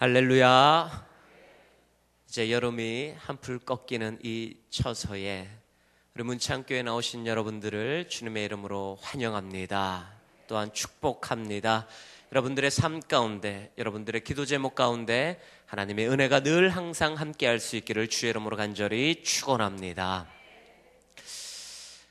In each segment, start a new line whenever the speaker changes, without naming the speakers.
할렐루야. 이제 여름이 한풀 꺾이는 이 처서에 우리 문창교회 나오신 여러분들을 주님의 이름으로 환영합니다. 또한 축복합니다. 여러분들의 삶 가운데, 여러분들의 기도 제목 가운데 하나님의 은혜가 늘 항상 함께 할 수 있기를 주의 이름으로 간절히 축원합니다.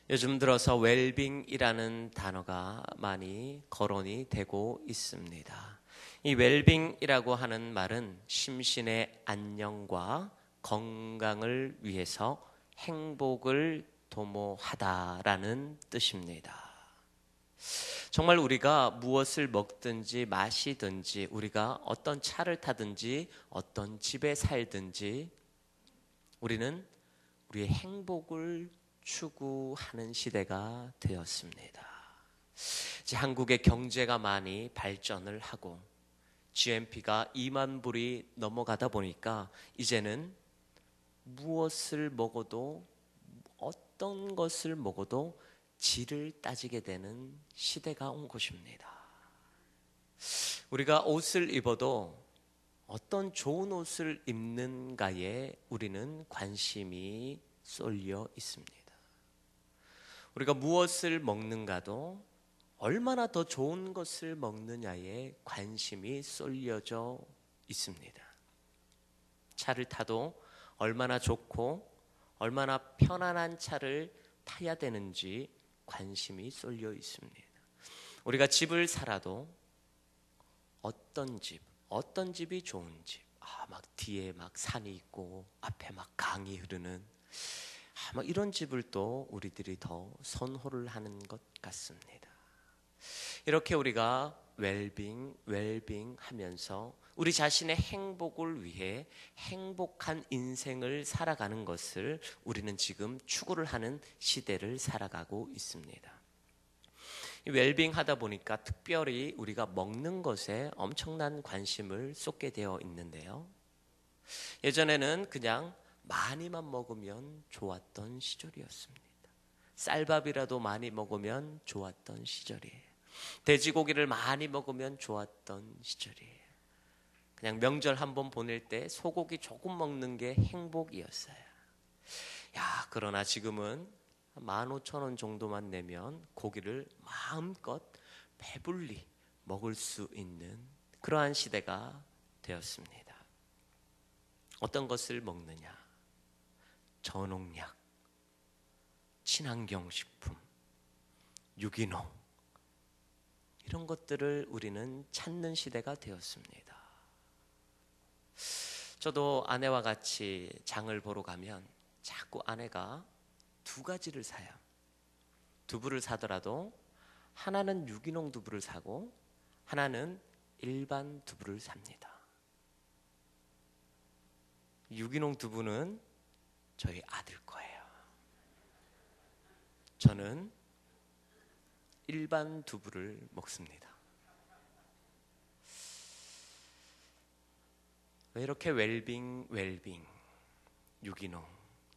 요즘 들어서 웰빙이라는 단어가 많이 거론이 되고 있습니다. 이 웰빙이라고 하는 말은 심신의 안녕과 건강을 위해서 행복을 도모하다라는 뜻입니다. 정말 우리가 무엇을 먹든지 마시든지, 우리가 어떤 차를 타든지 어떤 집에 살든지 우리는 우리의 행복을 추구하는 시대가 되었습니다. 이제 한국의 경제가 많이 발전을 하고 GNP가 2만 불이 넘어가다 보니까 이제는 무엇을 먹어도, 어떤 것을 먹어도 질을 따지게 되는 시대가 온 것입니다. 우리가 옷을 입어도 어떤 좋은 옷을 입는가에 우리는 관심이 쏠려 있습니다. 우리가 무엇을 먹는가도 얼마나 더 좋은 것을 먹느냐에 관심이 쏠려져 있습니다. 차를 타도 얼마나 좋고 얼마나 편안한 차를 타야 되는지 관심이 쏠려 있습니다. 우리가 집을 살아도 어떤 집이 좋은 집, 막 뒤에 막 산이 있고 앞에 막 강이 흐르는 막 이런 집을 또 우리들이 더 선호를 하는 것 같습니다. 이렇게 우리가 웰빙 하면서 우리 자신의 행복을 위해 행복한 인생을 살아가는 것을 우리는 지금 추구를 하는 시대를 살아가고 있습니다. 웰빙 하다 보니까 특별히 우리가 먹는 것에 엄청난 관심을 쏟게 되어 있는데요. 예전에는 그냥 많이만 먹으면 좋았던 시절이었습니다. 쌀밥이라도 많이 먹으면 좋았던 시절이에요. 돼지고기를 많이 먹으면 좋았던 시절이에요. 그냥 명절 한번 보낼 때 소고기 조금 먹는 게 행복이었어요. 그러나 지금은 15,000원 정도만 내면 고기를 마음껏 배불리 먹을 수 있는 그러한 시대가 되었습니다. 어떤 것을 먹느냐? 저농약, 친환경식품, 유기농, 이런 것들을 우리는 찾는 시대가 되었습니다. 저도 아내와 같이 장을 보러 가면 자꾸 아내가 두 가지를 사요. 두부를 사더라도 하나는 유기농 두부를 사고 하나는 일반 두부를 삽니다. 유기농 두부는 저희 아들 거예요. 저는 일반 두부를 먹습니다. 왜 이렇게 웰빙, 유기농,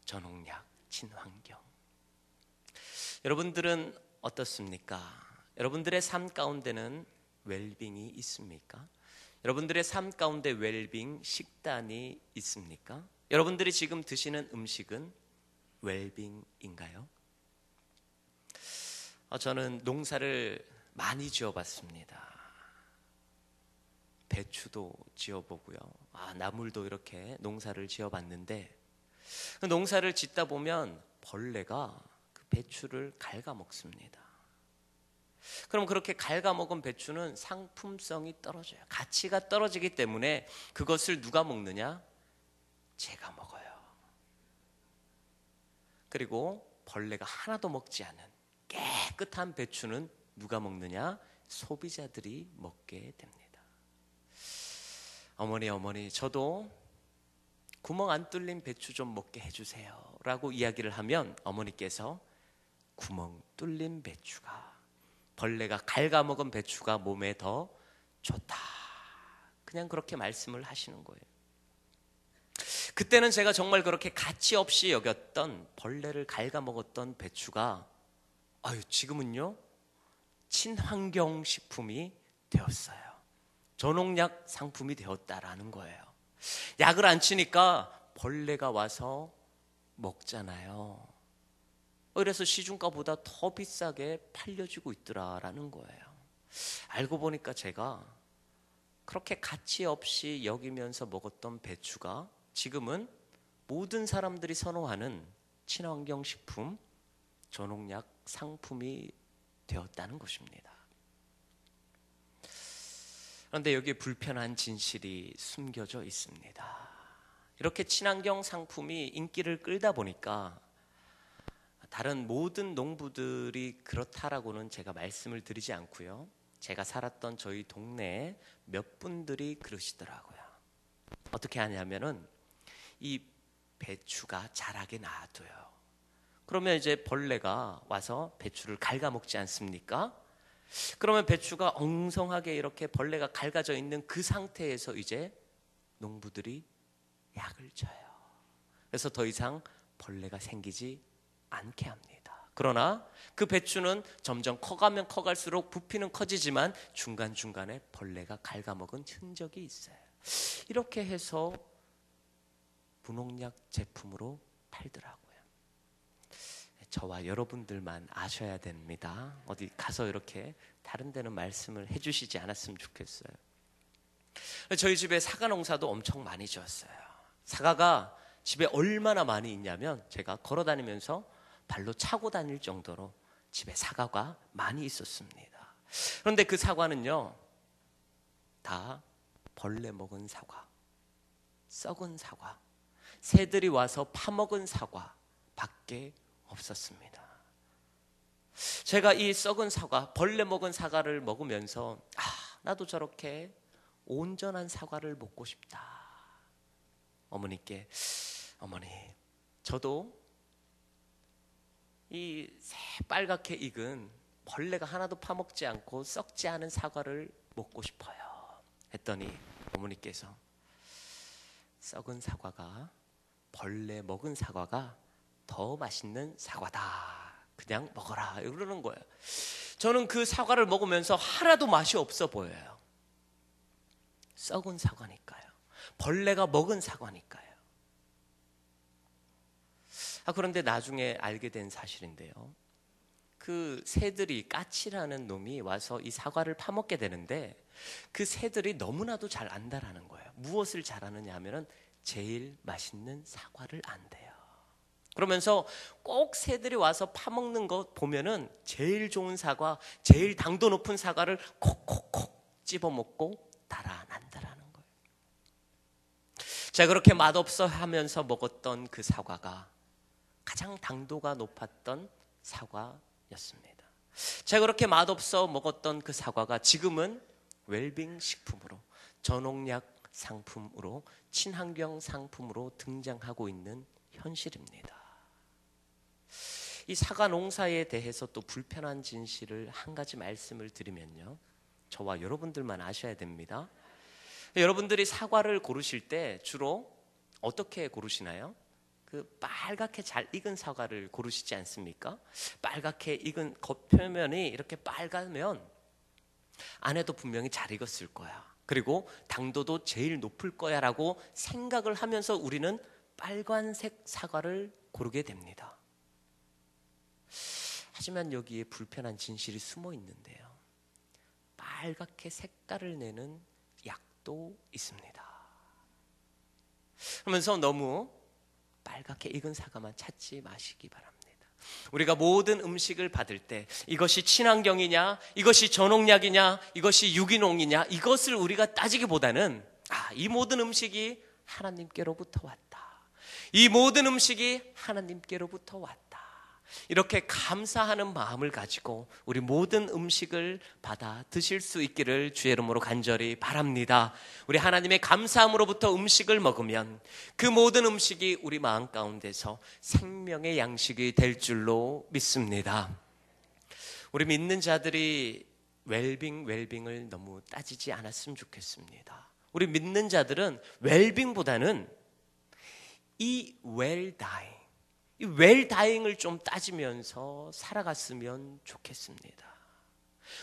저농약, 친환경. 여러분들은 어떻습니까? 여러분들의 삶 가운데는 웰빙이 있습니까? 여러분들의 삶 가운데 웰빙 식단이 있습니까? 여러분들이 지금 드시는 음식은 웰빙인가요? 저는 농사를 많이 지어봤습니다. 배추도 지어보고요. 나물도 이렇게 농사를 지어봤는데 그 농사를 짓다 보면 벌레가 그 배추를 갉아먹습니다. 그럼 그렇게 갉아먹은 배추는 상품성이 떨어져요. 가치가 떨어지기 때문에 그것을 누가 먹느냐? 제가 먹어요. 그리고 벌레가 하나도 먹지 않은 깨끗한 배추는 누가 먹느냐? 소비자들이 먹게 됩니다. 어머니, 저도 구멍 안 뚫린 배추 좀 먹게 해주세요 라고 이야기를 하면 어머니께서 구멍 뚫린 배추가, 벌레가 갉아먹은 배추가 몸에 더 좋다, 그냥 그렇게 말씀을 하시는 거예요. 그때는 제가 정말 그렇게 가치 없이 여겼던 벌레를 갉아먹었던 배추가 지금은요 친환경 식품이 되었어요. 전홍약 상품이 되었다라는 거예요. 약을 안 치니까 벌레가 와서 먹잖아요. 그래서 시중가보다 더 비싸게 팔려지고 있더라라는 거예요. 알고 보니까 제가 그렇게 가치 없이 여기면서 먹었던 배추가 지금은 모든 사람들이 선호하는 친환경 식품, 전홍약 상품이 되었다는 것입니다. 그런데 여기에 불편한 진실이 숨겨져 있습니다. 이렇게 친환경 상품이 인기를 끌다 보니까 다른 모든 농부들이 그렇다라고는 제가 말씀을 드리지 않고요. 제가 살았던 저희 동네에 몇 분들이 그러시더라고요. 어떻게 하냐면은 이 배추가 자라게 놔둬요. 그러면 이제 벌레가 와서 배추를 갉아먹지 않습니까? 그러면 배추가 엉성하게 이렇게 벌레가 갉아져 있는 그 상태에서 이제 농부들이 약을 쳐요. 그래서 더 이상 벌레가 생기지 않게 합니다. 그러나 그 배추는 점점 커가면 커갈수록 부피는 커지지만 중간중간에 벌레가 갉아먹은 흔적이 있어요. 이렇게 해서 무농약 제품으로 팔더라고요. 저와 여러분들만 아셔야 됩니다. 어디 가서 이렇게 다른 데는 말씀을 해주시지 않았으면 좋겠어요. 저희 집에 사과 농사도 엄청 많이 지었어요. 사과가 집에 얼마나 많이 있냐면 제가 걸어다니면서 발로 차고 다닐 정도로 집에 사과가 많이 있었습니다. 그런데 그 사과는요, 다 벌레 먹은 사과, 썩은 사과, 새들이 와서 파먹은 사과밖에 없었습니다. 제가 이 썩은 사과, 벌레 먹은 사과를 먹으면서 나도 저렇게 온전한 사과를 먹고 싶다. 어머니께, 어머니, 저도 이 새빨갛게 익은 벌레가 하나도 파먹지 않고 썩지 않은 사과를 먹고 싶어요. 했더니 어머니께서 썩은 사과가, 벌레 먹은 사과가 더 맛있는 사과다. 그냥 먹어라. 이러는 거예요. 저는 그 사과를 먹으면서 하나도 맛이 없어 보여요. 썩은 사과니까요. 벌레가 먹은 사과니까요. 그런데 나중에 알게 된 사실인데요. 그 새들이, 까치라는 놈이 와서 이 사과를 파먹게 되는데 그 새들이 너무나도 잘 안다라는 거예요. 무엇을 잘 아느냐 하면은 제일 맛있는 사과를 안대요. 그러면서 꼭 새들이 와서 파먹는 거 보면은 제일 좋은 사과, 제일 당도 높은 사과를 콕콕콕 찝어먹고 달아난다라는 거예요. 제가 그렇게 맛없어 하면서 먹었던 그 사과가 가장 당도가 높았던 사과였습니다. 제가 그렇게 맛없어 먹었던 그 사과가 지금은 웰빙 식품으로, 전홍약 상품으로, 친환경 상품으로 등장하고 있는 현실입니다. 이 사과 농사에 대해서 또 불편한 진실을 한 가지 말씀을 드리면요, 저와 여러분들만 아셔야 됩니다. 여러분들이 사과를 고르실 때 주로 어떻게 고르시나요? 그 빨갛게 잘 익은 사과를 고르시지 않습니까? 빨갛게 익은 겉표면이 이렇게 빨가면 안에도 분명히 잘 익었을 거야. 그리고 당도도 제일 높을 거야 라고 생각을 하면서 우리는 빨간색 사과를 고르게 됩니다. 하지만 여기에 불편한 진실이 숨어 있는데요, 빨갛게 색깔을 내는 약도 있습니다. 그러면서 너무 빨갛게 익은 사과만 찾지 마시기 바랍니다. 우리가 모든 음식을 받을 때 이것이 친환경이냐, 이것이 전홍약이냐, 이것이 유기농이냐, 이것을 우리가 따지기보다는 이 모든 음식이 하나님께로부터 왔다. 이 모든 음식이 하나님께로부터 왔다. 이렇게 감사하는 마음을 가지고 우리 모든 음식을 받아 드실 수 있기를 주의 이름으로 간절히 바랍니다. 우리 하나님의 감사함으로부터 음식을 먹으면 그 모든 음식이 우리 마음 가운데서 생명의 양식이 될 줄로 믿습니다. 우리 믿는 자들이 웰빙을 너무 따지지 않았으면 좋겠습니다. 우리 믿는 자들은 웰빙보다는 이 웰다잉, 이 웰다잉을 좀 따지면서 살아갔으면 좋겠습니다.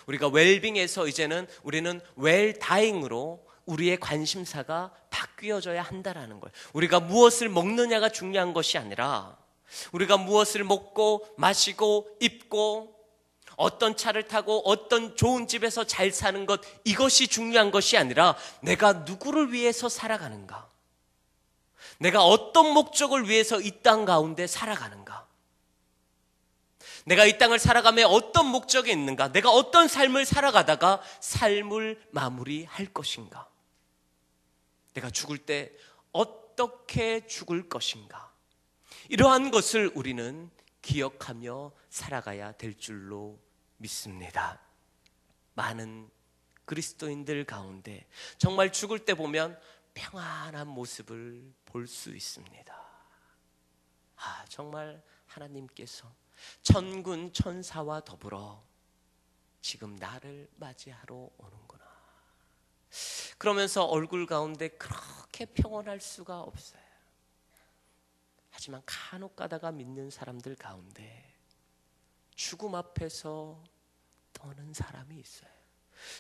우리가 웰빙에서 이제는 우리는 웰다잉으로 우리의 관심사가 바뀌어져야 한다라는 거예요. 우리가 무엇을 먹느냐가 중요한 것이 아니라 우리가 무엇을 먹고 마시고 입고 어떤 차를 타고 어떤 좋은 집에서 잘 사는 것, 이것이 중요한 것이 아니라 내가 누구를 위해서 살아가는가, 내가 어떤 목적을 위해서 이 땅 가운데 살아가는가, 내가 이 땅을 살아가며 어떤 목적이 있는가, 내가 어떤 삶을 살아가다가 삶을 마무리할 것인가, 내가 죽을 때 어떻게 죽을 것인가, 이러한 것을 우리는 기억하며 살아가야 될 줄로 믿습니다. 많은 그리스도인들 가운데 정말 죽을 때 보면 평안한 모습을 볼 수 있습니다. 정말 하나님께서 천군 천사와 더불어 지금 나를 맞이하러 오는구나. 그러면서 얼굴 가운데 그렇게 평온할 수가 없어요. 하지만 간혹 가다가 믿는 사람들 가운데 죽음 앞에서 떠는 사람이 있어요.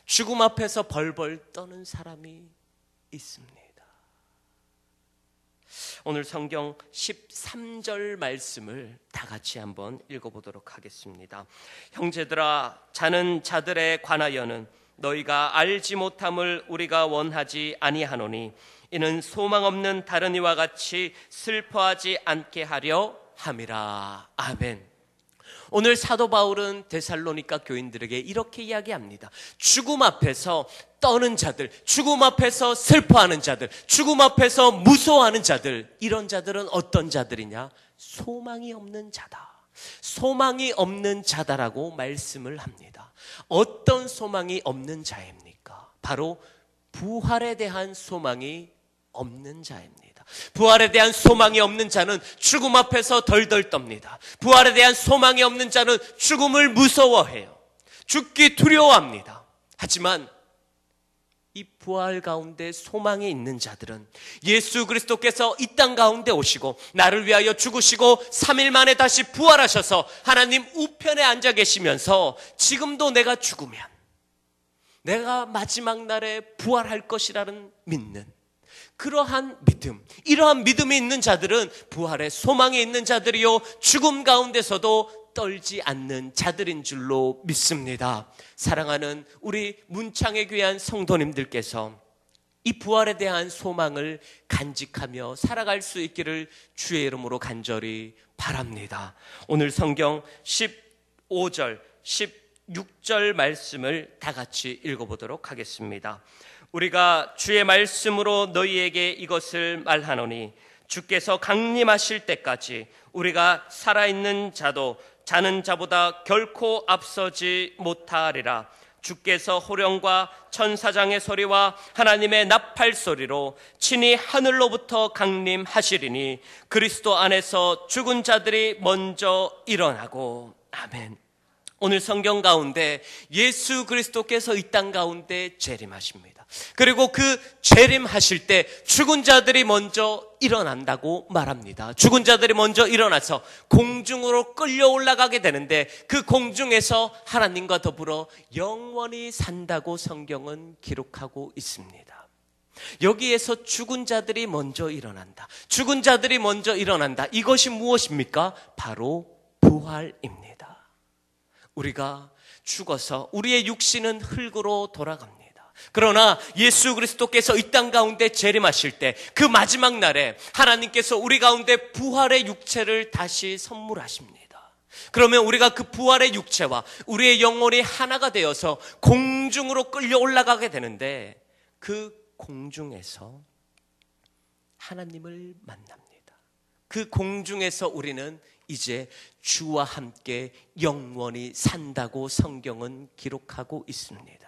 죽음 앞에서 벌벌 떠는 사람이 있습니다. 오늘 성경 13절 말씀을 다 같이 한번 읽어보도록 하겠습니다. 형제들아, 자는 자들에 관하여는 너희가 알지 못함을 우리가 원하지 아니하노니 이는 소망 없는 다른 이와 같이 슬퍼하지 않게 하려 함이라. 아멘. 오늘 사도 바울은 데살로니가 교인들에게 이렇게 이야기합니다. 죽음 앞에서 떠는 자들, 죽음 앞에서 슬퍼하는 자들, 죽음 앞에서 무서워하는 자들, 이런 자들은 어떤 자들이냐? 소망이 없는 자다. 소망이 없는 자다라고 말씀을 합니다. 어떤 소망이 없는 자입니까? 바로 부활에 대한 소망이 없는 자입니다. 부활에 대한 소망이 없는 자는 죽음 앞에서 덜덜 떱니다. 부활에 대한 소망이 없는 자는 죽음을 무서워해요. 죽기 두려워합니다. 하지만 이 부활 가운데 소망이 있는 자들은 예수 그리스도께서 이 땅 가운데 오시고 나를 위하여 죽으시고 3일 만에 다시 부활하셔서 하나님 우편에 앉아 계시면서 지금도 내가 죽으면 내가 마지막 날에 부활할 것이라는 믿는 그러한 믿음, 이러한 믿음이 있는 자들은 부활의 소망이 있는 자들이요 죽음 가운데서도 떨지 않는 자들인 줄로 믿습니다. 사랑하는 우리 문창에 귀한 성도님들께서 이 부활에 대한 소망을 간직하며 살아갈 수 있기를 주의 이름으로 간절히 바랍니다. 오늘 성경 15절, 16절 말씀을 다 같이 읽어보도록 하겠습니다. 우리가 주의 말씀으로 너희에게 이것을 말하노니 주께서 강림하실 때까지 우리가 살아있는 자도 자는 자보다 결코 앞서지 못하리라. 주께서 호령과 천사장의 소리와 하나님의 나팔 소리로 친히 하늘로부터 강림하시리니 그리스도 안에서 죽은 자들이 먼저 일어나고. 아멘. 오늘 성경 가운데 예수 그리스도께서 이 땅 가운데 재림하십니다. 그리고 그 재림하실 때 죽은 자들이 먼저 일어난다고 말합니다. 죽은 자들이 먼저 일어나서 공중으로 끌려 올라가게 되는데 그 공중에서 하나님과 더불어 영원히 산다고 성경은 기록하고 있습니다. 여기에서 죽은 자들이 먼저 일어난다. 죽은 자들이 먼저 일어난다. 이것이 무엇입니까? 바로 부활입니다. 우리가 죽어서 우리의 육신은 흙으로 돌아갑니다. 그러나 예수 그리스도께서 이 땅 가운데 재림하실 때 그 마지막 날에 하나님께서 우리 가운데 부활의 육체를 다시 선물하십니다. 그러면 우리가 그 부활의 육체와 우리의 영혼이 하나가 되어서 공중으로 끌려 올라가게 되는데 그 공중에서 하나님을 만납니다. 그 공중에서 우리는 이제 주와 함께 영원히 산다고 성경은 기록하고 있습니다.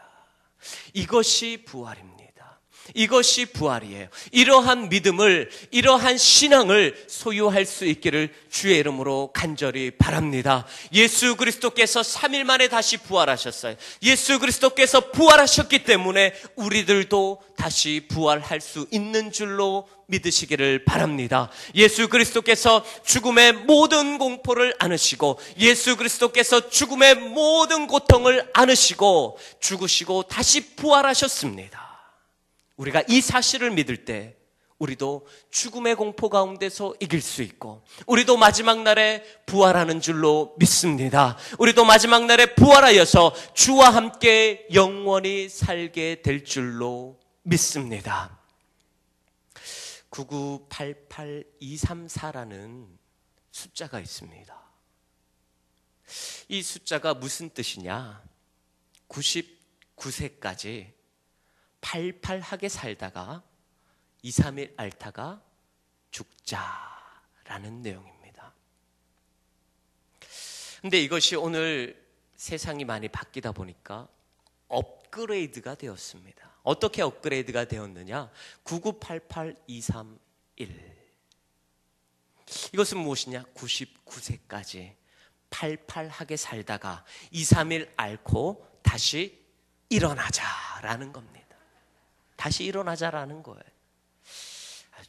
이것이 부활입니다. 이것이 부활이에요. 이러한 믿음을, 이러한 신앙을 소유할 수 있기를 주의 이름으로 간절히 바랍니다. 예수 그리스도께서 3일 만에 다시 부활하셨어요. 예수 그리스도께서 부활하셨기 때문에 우리들도 다시 부활할 수 있는 줄로 믿으시기를 바랍니다. 예수 그리스도께서 죽음의 모든 공포를 안으시고, 예수 그리스도께서 죽음의 모든 고통을 안으시고 죽으시고 다시 부활하셨습니다. 우리가 이 사실을 믿을 때 우리도 죽음의 공포 가운데서 이길 수 있고, 우리도 마지막 날에 부활하는 줄로 믿습니다. 우리도 마지막 날에 부활하여서 주와 함께 영원히 살게 될 줄로 믿습니다. 9988234라는 숫자가 있습니다. 이 숫자가 무슨 뜻이냐? 99세까지 팔팔하게 살다가 2, 3일 앓다가 죽자라는 내용입니다. 근데 이것이 오늘 세상이 많이 바뀌다 보니까 업그레이드가 되었습니다. 어떻게 업그레이드가 되었느냐? 9988231. 이것은 무엇이냐? 99세까지 팔팔하게 살다가 2, 3일 앓고 다시 일어나자라는 겁니다. 다시 일어나자라는 거예요.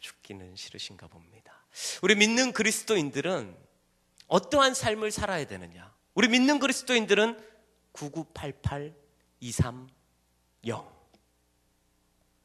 죽기는 싫으신가 봅니다. 우리 믿는 그리스도인들은 어떠한 삶을 살아야 되느냐? 우리 믿는 그리스도인들은 9988230.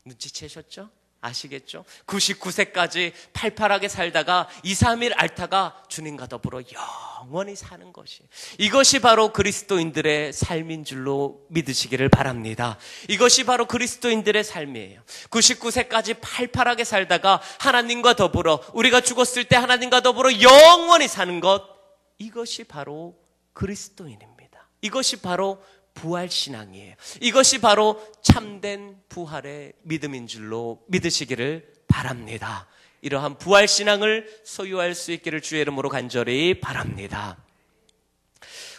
눈치채셨죠? 아시겠죠? 99세까지 팔팔하게 살다가 2, 3일 앓다가 주님과 더불어 영원히 사는 것이, 이것이 바로 그리스도인들의 삶인 줄로 믿으시기를 바랍니다. 이것이 바로 그리스도인들의 삶이에요. 99세까지 팔팔하게 살다가 하나님과 더불어, 우리가 죽었을 때 하나님과 더불어 영원히 사는 것, 이것이 바로 그리스도인입니다. 이것이 바로 부활신앙이에요. 이것이 바로 참된 부활의 믿음인 줄로 믿으시기를 바랍니다. 이러한 부활신앙을 소유할 수 있기를 주의 이름으로 간절히 바랍니다.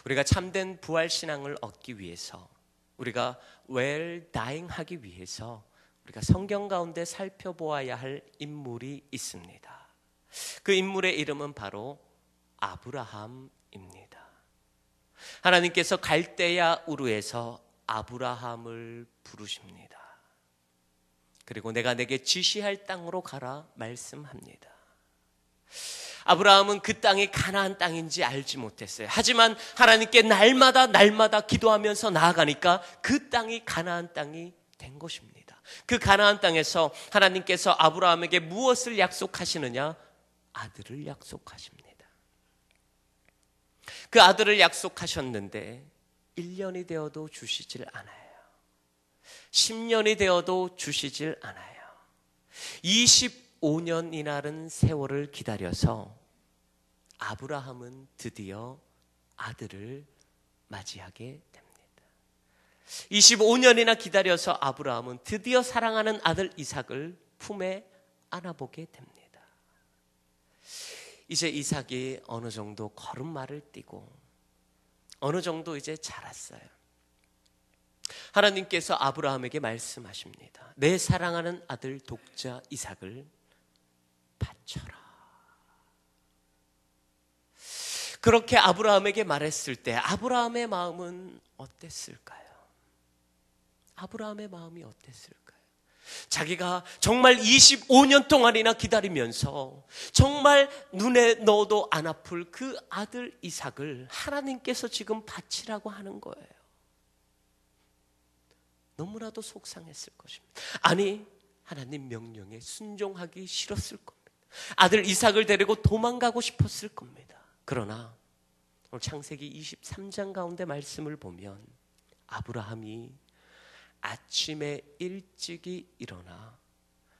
우리가 참된 부활신앙을 얻기 위해서, 우리가 well dying 하기 위해서 우리가 성경 가운데 살펴보아야 할 인물이 있습니다. 그 인물의 이름은 바로 아브라함입니다. 하나님께서 갈대야 우르에서 아브라함을 부르십니다. 그리고 내가 내게 지시할 땅으로 가라 말씀합니다. 아브라함은 그 땅이 가나안 땅인지 알지 못했어요. 하지만 하나님께 날마다 기도하면서 나아가니까 그 땅이 가나안 땅이 된 것입니다. 그 가나안 땅에서 하나님께서 아브라함에게 무엇을 약속하시느냐? 아들을 약속하십니다. 그 아들을 약속하셨는데 1년이 되어도 주시질 않아요. 10년이 되어도 주시질 않아요. 25년이라는 세월을 기다려서 아브라함은 드디어 아들을 맞이하게 됩니다. 25년이나 기다려서 아브라함은 드디어 사랑하는 아들 이삭을 품에 안아보게 됩니다. 이제 이삭이 어느 정도 걸음마를 띄고 어느 정도 이제 자랐어요. 하나님께서 아브라함에게 말씀하십니다. 내 사랑하는 아들 독자 이삭을 바쳐라. 그렇게 아브라함에게 말했을 때 아브라함의 마음은 어땠을까요? 아브라함의 마음이 어땠을까요? 자기가 정말 25년 동안이나 기다리면서 정말 눈에 넣어도 안 아플 그 아들 이삭을 하나님께서 지금 바치라고 하는 거예요. 너무나도 속상했을 것입니다. 아니, 하나님 명령에 순종하기 싫었을 겁니다. 아들 이삭을 데리고 도망가고 싶었을 겁니다. 그러나 오늘 창세기 23장 가운데 말씀을 보면 아브라함이 아침에 일찍이 일어나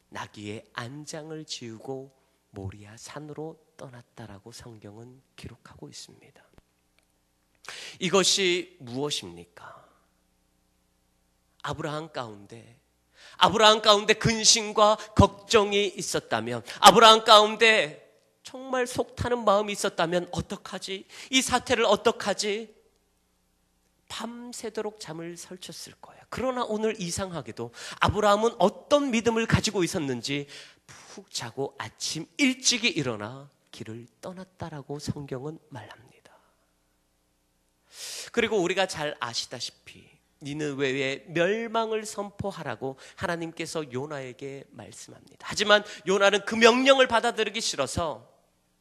나귀의 안장을 지우고 모리아 산으로 떠났다라고 성경은 기록하고 있습니다. 이것이 무엇입니까? 아브라함 가운데 근심과 걱정이 있었다면, 아브라함 가운데 정말 속타는 마음이 있었다면 어떡하지? 이 사태를 어떡하지? 밤새도록 잠을 설쳤을 거예요. 그러나 오늘 이상하게도 아브라함은 어떤 믿음을 가지고 있었는지 푹 자고 아침 일찍이 일어나 길을 떠났다라고 성경은 말합니다. 그리고 우리가 잘 아시다시피 니느웨의 멸망을 선포하라고 하나님께서 요나에게 말씀합니다. 하지만 요나는 그 명령을 받아들이기 싫어서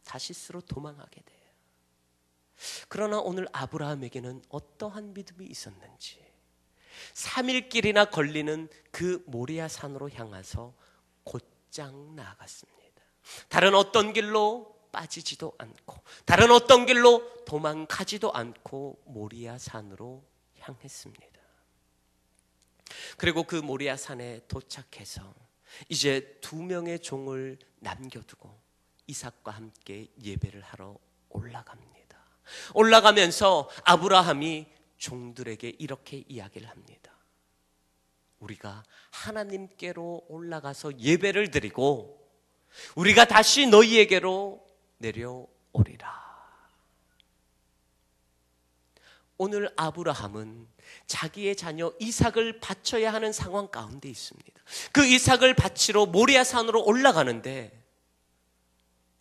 다시스로 도망하게 돼요. 그러나 오늘 아브라함에게는 어떠한 믿음이 있었는지 3일길이나 걸리는 그 모리아 산으로 향해서 곧장 나아갔습니다. 다른 어떤 길로 빠지지도 않고 다른 어떤 길로 도망가지도 않고 모리아 산으로 향했습니다. 그리고 그 모리아 산에 도착해서 이제 2명의 종을 남겨두고 이삭과 함께 예배를 하러 올라갑니다. 올라가면서 아브라함이 종들에게 이렇게 이야기를 합니다. 우리가 하나님께로 올라가서 예배를 드리고 우리가 다시 너희에게로 내려오리라. 오늘 아브라함은 자기의 자녀 이삭을 바쳐야 하는 상황 가운데 있습니다. 그 이삭을 바치러 모리아 산으로 올라가는데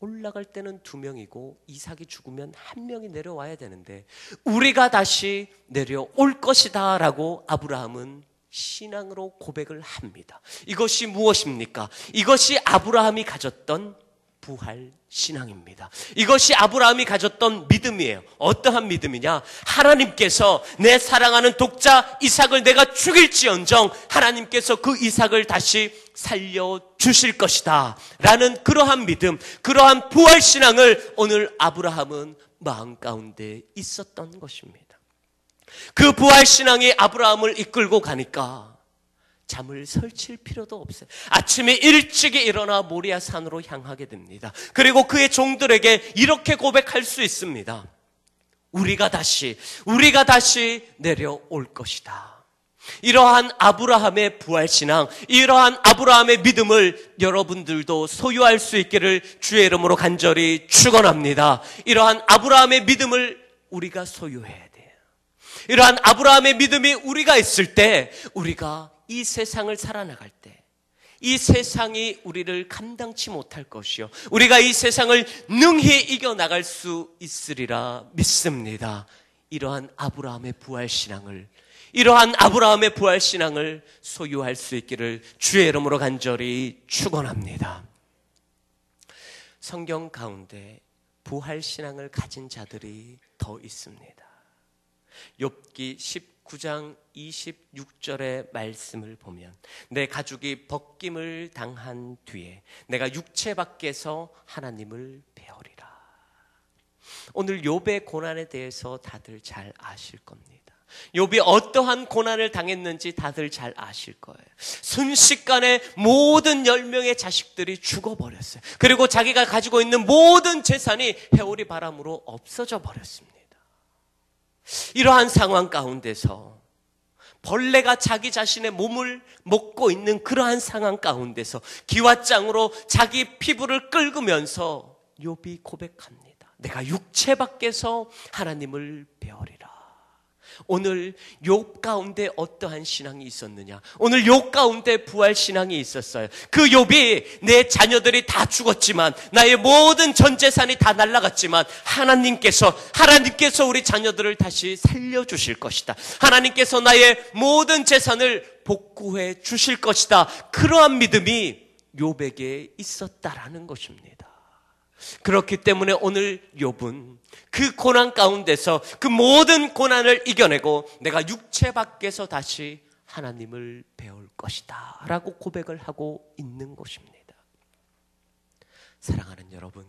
올라갈 때는 2명이고 이삭이 죽으면 1명이 내려와야 되는데 우리가 다시 내려올 것이다 라고 아브라함은 신앙으로 고백을 합니다. 이것이 무엇입니까? 이것이 아브라함이 가졌던 부활 신앙입니다. 이것이 아브라함이 가졌던 믿음이에요. 어떠한 믿음이냐? 하나님께서 내 사랑하는 독자 이삭을 내가 죽일지언정 하나님께서 그 이삭을 다시 살려주실 것이다 라는 그러한 믿음, 그러한 부활 신앙을 오늘 아브라함은 마음 가운데 있었던 것입니다. 그 부활 신앙이 아브라함을 이끌고 가니까 잠을 설칠 필요도 없어요. 아침에 일찍이 일어나 모리아 산으로 향하게 됩니다. 그리고 그의 종들에게 이렇게 고백할 수 있습니다. 우리가 다시 내려올 것이다. 이러한 아브라함의 부활신앙, 이러한 아브라함의 믿음을 여러분들도 소유할 수 있기를 주의 이름으로 간절히 축원합니다. 이러한 아브라함의 믿음을 우리가 소유해야 돼요. 이러한 아브라함의 믿음이 우리가 있을 때 우리가 이 세상을 살아나갈 때 이 세상이 우리를 감당치 못할 것이요 우리가 이 세상을 능히 이겨나갈 수 있으리라 믿습니다. 이러한 아브라함의 부활신앙을 소유할 수 있기를 주의 이름으로 간절히 축원합니다. 성경 가운데 부활신앙을 가진 자들이 더 있습니다. 욥기 19장 26절의 말씀을 보면 내 가죽이 벗김을 당한 뒤에 내가 육체 밖에서 하나님을 배우리라. 오늘 욥의 고난에 대해서 다들 잘 아실 겁니다. 욥이 어떠한 고난을 당했는지 다들 잘 아실 거예요. 순식간에 모든 10명의 자식들이 죽어버렸어요. 그리고 자기가 가지고 있는 모든 재산이 해오리 바람으로 없어져 버렸습니다. 이러한 상황 가운데서 벌레가 자기 자신의 몸을 먹고 있는 그러한 상황 가운데서 기왓장으로 자기 피부를 긁으면서 욥이 고백합니다. 내가 육체 밖에서 하나님을 배우리라. 오늘 욥 가운데 어떠한 신앙이 있었느냐? 오늘 욥 가운데 부활 신앙이 있었어요. 그 욥이 내 자녀들이 다 죽었지만 나의 모든 전 재산이 다 날아갔지만 하나님께서 우리 자녀들을 다시 살려주실 것이다. 하나님께서 나의 모든 재산을 복구해 주실 것이다. 그러한 믿음이 욥에게 있었다라는 것입니다. 그렇기 때문에 오늘 욥은 그 고난 가운데서 그 모든 고난을 이겨내고 내가 육체 밖에서 다시 하나님을 배울 것이다 라고 고백을 하고 있는 것입니다. 사랑하는 여러분,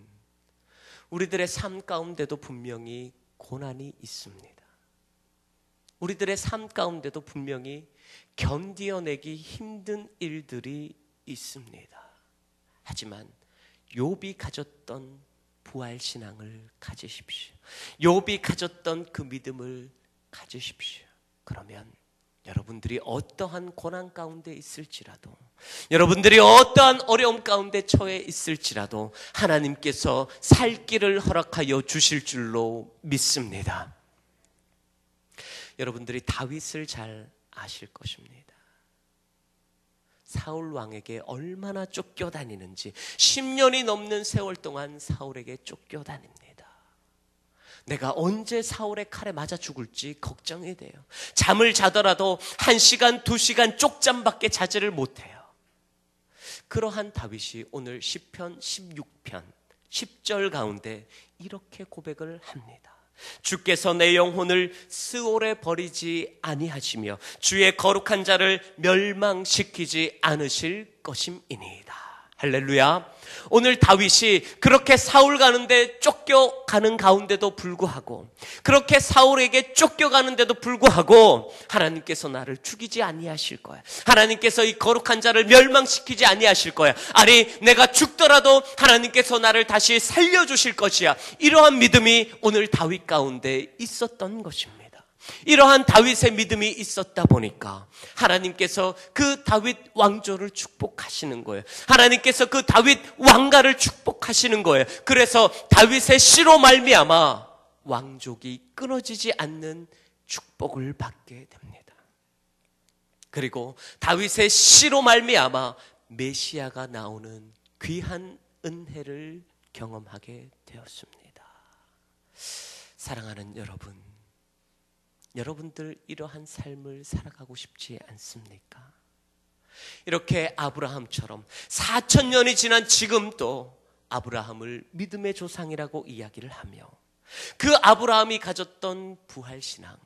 우리들의 삶 가운데도 분명히 고난이 있습니다. 우리들의 삶 가운데도 분명히 견디어내기 힘든 일들이 있습니다. 하지만 욥이 가졌던 부활신앙을 가지십시오. 욥이 가졌던 그 믿음을 가지십시오. 그러면 여러분들이 어떠한 고난 가운데 있을지라도, 여러분들이 어떠한 어려움 가운데 처해 있을지라도 하나님께서 살 길을 허락하여 주실 줄로 믿습니다. 여러분들이 다윗을 잘 아실 것입니다. 사울 왕에게 얼마나 쫓겨다니는지 10년이 넘는 세월 동안 사울에게 쫓겨다닙니다. 내가 언제 사울의 칼에 맞아 죽을지 걱정이 돼요. 잠을 자더라도 1시간, 2시간 쪽잠밖에 자지를 못해요. 그러한 다윗이 오늘 시편 16편 10절 가운데 이렇게 고백을 합니다. 주께서 내 영혼을 스올에 버리지 아니하시며 주의 거룩한 자를 멸망시키지 않으실 것임이니이다. 할렐루야. 오늘 다윗이 그렇게 사울 가는데 쫓겨가는 가운데도 불구하고, 그렇게 사울에게 쫓겨가는데도 불구하고 하나님께서 나를 죽이지 아니하실 거야. 하나님께서 이 거룩한 자를 멸망시키지 아니하실 거야. 아니, 내가 죽더라도 하나님께서 나를 다시 살려주실 것이야. 이러한 믿음이 오늘 다윗 가운데 있었던 것입니다. 이러한 다윗의 믿음이 있었다 보니까 하나님께서 그 다윗 왕조를 축복하시는 거예요. 하나님께서 그 다윗 왕가를 축복하시는 거예요. 그래서 다윗의 씨로 말미암아 왕족이 끊어지지 않는 축복을 받게 됩니다. 그리고 다윗의 씨로 말미암아 메시아가 나오는 귀한 은혜를 경험하게 되었습니다. 사랑하는 여러분, 여러분들 이러한 삶을 살아가고 싶지 않습니까? 이렇게 아브라함처럼 4,000년이 지난 지금도 아브라함을 믿음의 조상이라고 이야기를 하며 그 아브라함이 가졌던 부활신앙,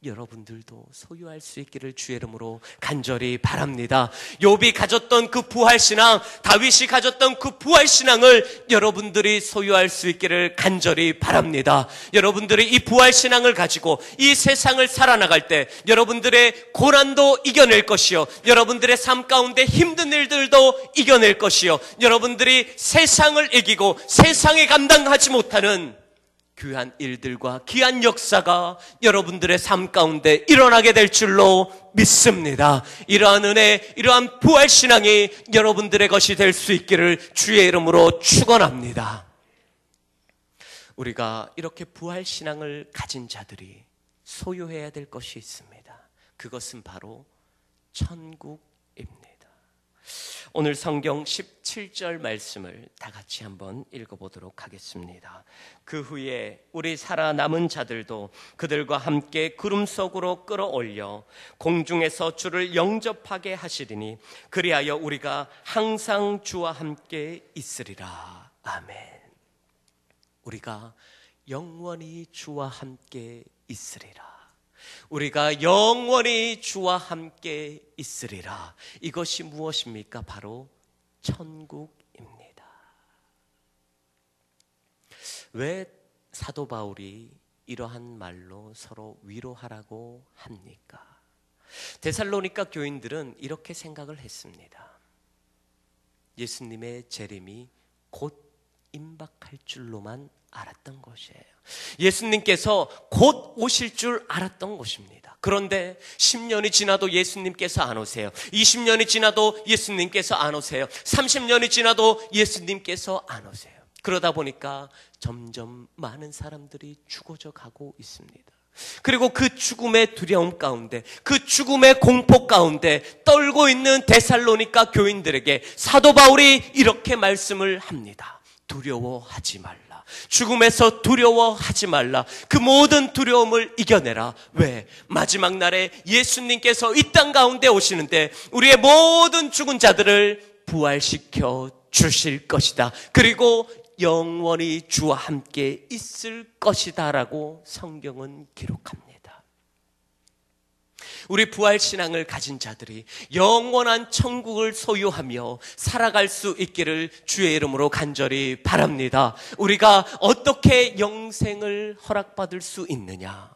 여러분들도 소유할 수 있기를 주의 이름으로 간절히 바랍니다. 욥이 가졌던 그 부활신앙, 다윗이 가졌던 그 부활신앙을 여러분들이 소유할 수 있기를 간절히 바랍니다. 여러분들이 이 부활신앙을 가지고 이 세상을 살아나갈 때 여러분들의 고난도 이겨낼 것이요, 여러분들의 삶 가운데 힘든 일들도 이겨낼 것이요, 여러분들이 세상을 이기고 세상에 감당하지 못하는 귀한 일들과 귀한 역사가 여러분들의 삶 가운데 일어나게 될 줄로 믿습니다. 이러한 은혜, 이러한 부활신앙이 여러분들의 것이 될 수 있기를 주의 이름으로 축원합니다. 우리가 이렇게 부활신앙을 가진 자들이 소유해야 될 것이 있습니다. 그것은 바로 천국입니다. 오늘 성경 17절 말씀을 다 같이 한번 읽어보도록 하겠습니다. 그 후에 우리 살아남은 자들도 그들과 함께 구름 속으로 끌어올려 공중에서 주를 영접하게 하시리니 그리하여 우리가 항상 주와 함께 있으리라. 아멘. 우리가 영원히 주와 함께 있으리라. 우리가 영원히 주와 함께 있으리라. 이것이 무엇입니까? 바로 천국입니다. 왜 사도 바울이 이러한 말로 서로 위로하라고 합니까? 데살로니가 교인들은 이렇게 생각을 했습니다. 예수님의 재림이 곧 임박할 줄로만 알았던 것이에요. 예수님께서 곧 오실 줄 알았던 것입니다. 그런데 10년이 지나도 예수님께서 안 오세요. 20년이 지나도 예수님께서 안 오세요. 30년이 지나도 예수님께서 안 오세요. 그러다 보니까 점점 많은 사람들이 죽어져 가고 있습니다. 그리고 그 죽음의 두려움 가운데, 그 죽음의 공포 가운데 떨고 있는 데살로니가 교인들에게 사도 바울이 이렇게 말씀을 합니다. 두려워하지 말라. 죽음에서 두려워하지 말라. 그 모든 두려움을 이겨내라. 왜? 마지막 날에 예수님께서 이 땅 가운데 오시는데 우리의 모든 죽은 자들을 부활시켜 주실 것이다. 그리고 영원히 주와 함께 있을 것이다 라고 성경은 기록합니다. 우리 부활신앙을 가진 자들이 영원한 천국을 소유하며 살아갈 수 있기를 주의 이름으로 간절히 바랍니다. 우리가 어떻게 영생을 허락받을 수 있느냐?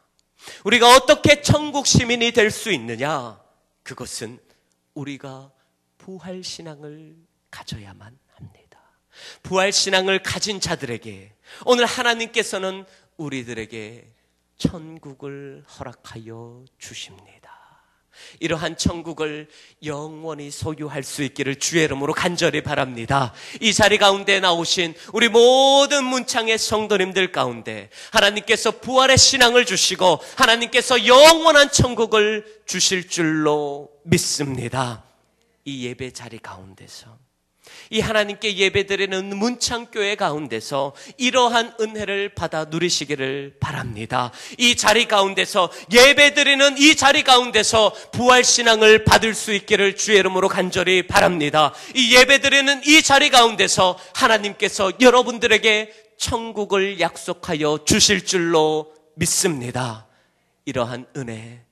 우리가 어떻게 천국 시민이 될 수 있느냐? 그것은 우리가 부활신앙을 가져야만 합니다. 부활신앙을 가진 자들에게 오늘 하나님께서는 우리들에게 천국을 허락하여 주십니다. 이러한 천국을 영원히 소유할 수 있기를 주의 이름으로 간절히 바랍니다. 이 자리 가운데 나오신 우리 모든 문창의 성도님들 가운데 하나님께서 부활의 신앙을 주시고 하나님께서 영원한 천국을 주실 줄로 믿습니다. 이 예배 자리 가운데서, 이 하나님께 예배드리는 문창교회 가운데서 이러한 은혜를 받아 누리시기를 바랍니다. 이 자리 가운데서, 예배드리는 이 자리 가운데서 부활신앙을 받을 수 있기를 주의 이름으로 간절히 바랍니다. 이 예배드리는 이 자리 가운데서 하나님께서 여러분들에게 천국을 약속하여 주실 줄로 믿습니다. 이러한 은혜,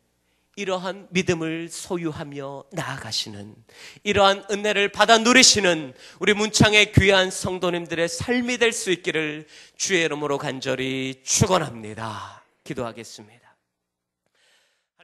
이러한 믿음을 소유하며 나아가시는, 이러한 은혜를 받아 누리시는 우리 문창의 귀한 성도님들의 삶이 될 수 있기를 주의 이름으로 간절히 축원합니다. 기도하겠습니다.